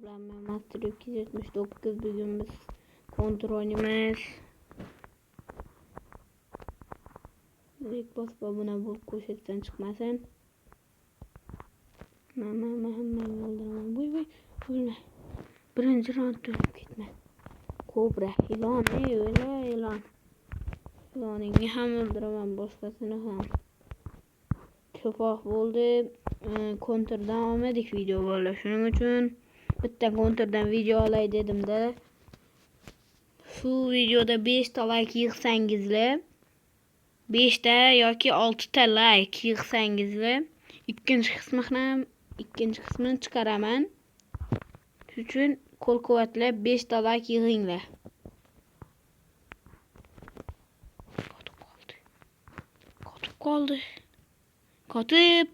Ben Master 279 bugün biz kontrolümüz ilk basıp buna bu koşetten çıkmasın. Hemen yolduramam. Buy ölme. Birinci round dönüp gitme. Kobra ilan öyle ilan. İlanını hem öldüremem başkasını hem. Çopak oldu. Kontrdan devam edik video böyle. Şunun için bitta kontrdan video alay dedim de. Şu videoda 5 ta like yığsangizle 5 ta yoki 6 ta like yığsangizle ikkinchi qismini chiqaraman. Shuning uchun qo'l quvvatlab 5 ta like yig'inglar. Qotib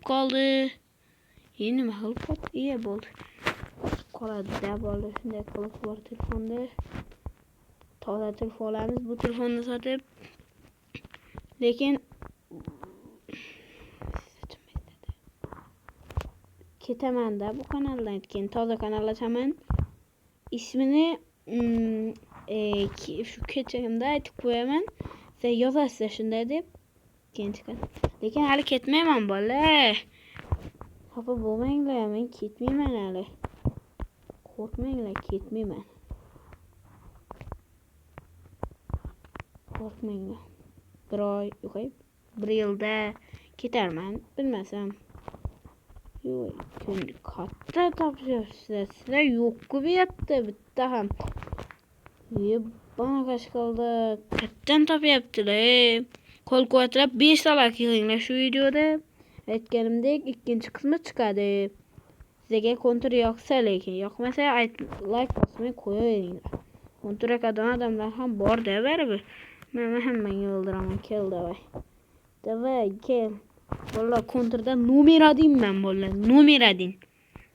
qoldi. Endi nima qilib qotdi? Iya bo'ldi. Qoladi-da bo'ldi. Shunday qilib bor telefonda. Toza telefon olamiz. Bu telefonni sotib. Lekin ketaman-da bu kanaldan keyin toza kanal ochaman. Ismini shu kechagimda aytib qo'yaman. Siz yozasizlar shunday deb. Keyin chiqadi. Lekin hali ketmayman bola. Xafa bo'lmanglar, men ketmayman hali. Qo'rqmanglar, ketmayman. Qo'rqmanglar. Bir oy, yo'q, bir yilda ketarman, bilmasam. Yo'q, kun katta topshirsizlar. Sizlar yo'q-ku bu yerda bitta ham. Bana kaç kaldı? Kaçtan topyaptilar? Qo'l quvvatlab 5 ta like yig'inglar shu videoda. Aytganimdek ikkinchi qismi chiqadi. Sizga kontr yoqsa lekin yoqmasa like bosmay qo'yaveringlar. Kontr yoqadigan odamlar ham bor-da baribir. Men hammangni o'ldiraman, kel davay. Davay, kel. Vallahi kontrda nomer adinman bola, nomer adin.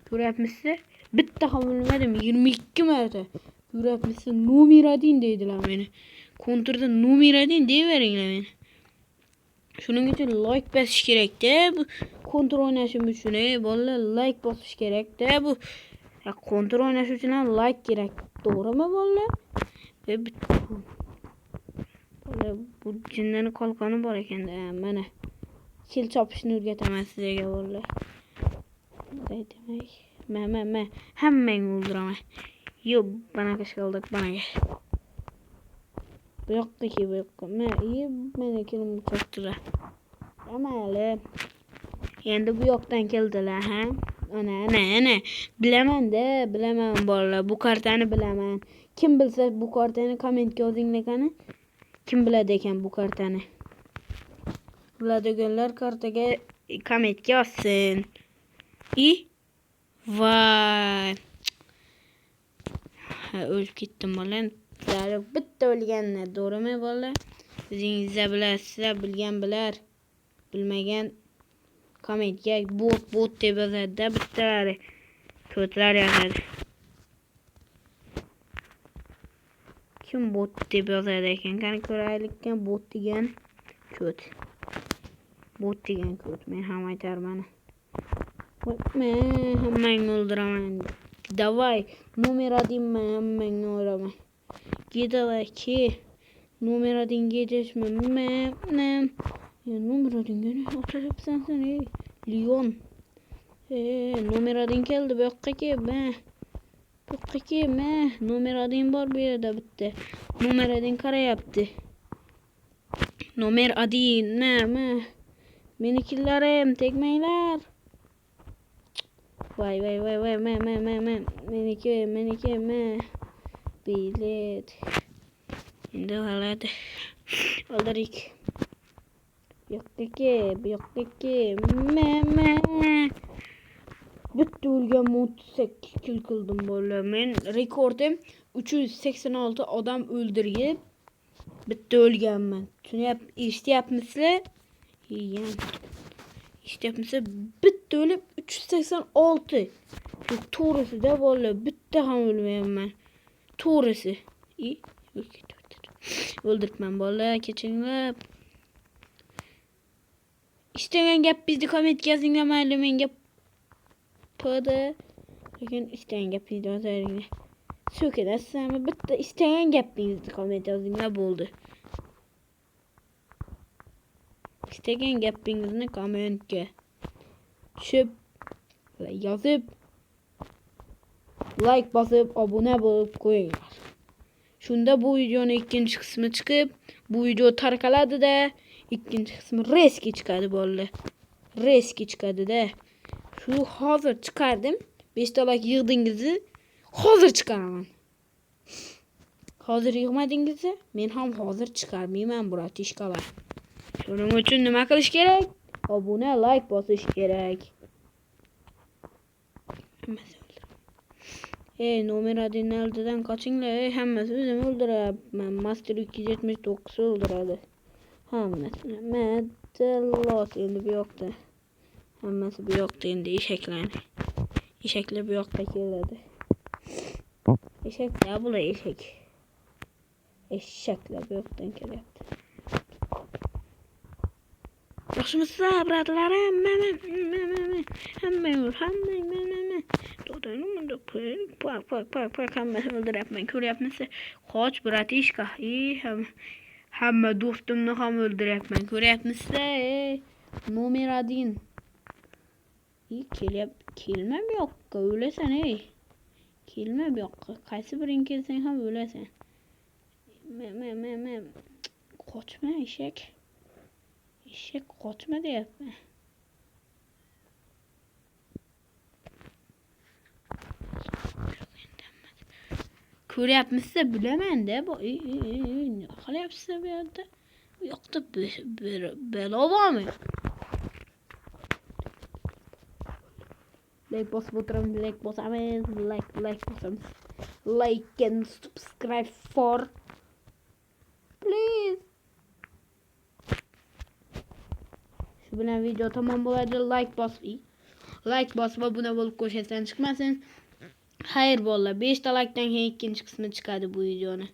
Ko'ryapmisiz? Bitta ham bilmadim, 22 marta. Ko'ryapmisiz? Nomer adin deydilar meni. Kontrda nomer adin deyaveringlar meni. Shuning uchun like bosish kerak-da. Bu kontr o'ynashim uchun bolalar like bosish kerak-da. Bu kontr o'ynash uchun ham like kerak. To'g'rimi bolalar? Bu jinnani qolqoni bor ekan-da. Mana kil chopishni o'rgataman sizga bolalar. Bunday demak, men hammangni o'ldiraman. Yo'q, banaqa ish qildik, banaqa. Bu yoqqa. Meni kelim chopdilar. Amali. Endi bu yoqdan keldilar, ha? Ana. Bilaman bolalar. Bu kartani bilaman. Kim bilsa bu kartani kommentga yozinglar qani. Kim biladi ekan bu kartani? Biladiganlar kartaga kommentga yozsin. Vay. O'lib ketdim bola. Sizlar bitta o'lganlar, to'g'rimi bola? O'zingizlar bilasizlar, bilgan bilar. Bilmagan kommentga bot deb yozadi-da bittalari. Ko'tlar yozadi. Kim bot deb yozadi ekan? Qani ko'raylikkan bot degan ko't. Bot degan ko't. Men ham aytarman. Men hammangni o'ldiraman. Davay, nomer adinman, hammangni o'ldiraman. Gidavay ki. Nomer adinga yetishman. Nomer adinga ne o'tiribsan sen? Leon. Nomer adin keldi bu yoqqa kelma. Nomer adin bor bu yerda bitta. Nomer adin qarayapti. Nomer adin nima? Menikillarim tegmanglar. Vay. Meniki. Bilet. Endi oladi. Oldirik. Yo'q-ki. Bitta o'lgan 38 kill qildim bola. Men rekordim 386 odam o'ldirib bitta o'lganman. Eshityapmisizlar? Eshityapmisizlar? Bitta o'lib 386. To'g'risi-da bola, bitta ham o'lmayapman. To'g'risi. O'ldiribman bola, kechiringlar. Istagan gapingizni kommentga yozinglar, mayli menga poda Lekin isteyen gapingizni yozavering. So'kinasizmi? Bitta isteyen gapingizni komment yozinglar bo'ldi. İstegan gapingizni kommentga tushib yozib, like bosib, obuna bo'lib qo'yinglar. Shunda bu videoning ikkinchi qismi chiqib, bu video tarqaladi-da, ikkinchi qismi reski chiqadi bolalar. Reski chiqadi-da. Shu hozir chiqardim. 5 ta like yig'dingizni hozir chiqaraman. Hozir yig'madingizmi? Men ham hozir chiqarmayman, bratishkalar. Shuning uchun nima qilish kerak? Obuna, like bosish kerak. Nomer adini oldidan qochinglar. Hammasi o'zim o'ldirabman. Master 279 o'ldiradi. Hammasini. Madallos endi bu yoqda. Hammasi bu yoqda endi eshaklarni. Eshaklar bu yoqda keladi. Eshaklar bular eshak. Eshaklar bu yoqdan kelyapti. Yaxshimisiz, bratlarim? Hammang. Dodangni bunda pak hammasini o'ldiryapman. Ko'ryapmisiz? Qoch, bratishka. Hamma do'stimni ham o'ldiryapman. Ko'ryapmisiz? Nomer 1. Kelma bu yoqqa, o'lasan ey. Kelma bu yoqqa. Qaysi biring kelsang ham o'lasan. Qochma eshak. Eshak qochma deyapman. Ko'ryapmisiz? Bilaman-da. Nima qilyapsiz bu yerda? Bu yoqda balo bormi? Like bosib o'tiramiz, like bosamiz, like bosamiz. Like and subscribe for please. Shu bilan video tamom bo'ladi. Like bosib obuna bo'lib qo'shasdan chiqmasin. Xayr bolalar, 5 ta likedan keyin ikkinchi qismi chiqadi bu videoni.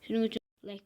Shuning uchun like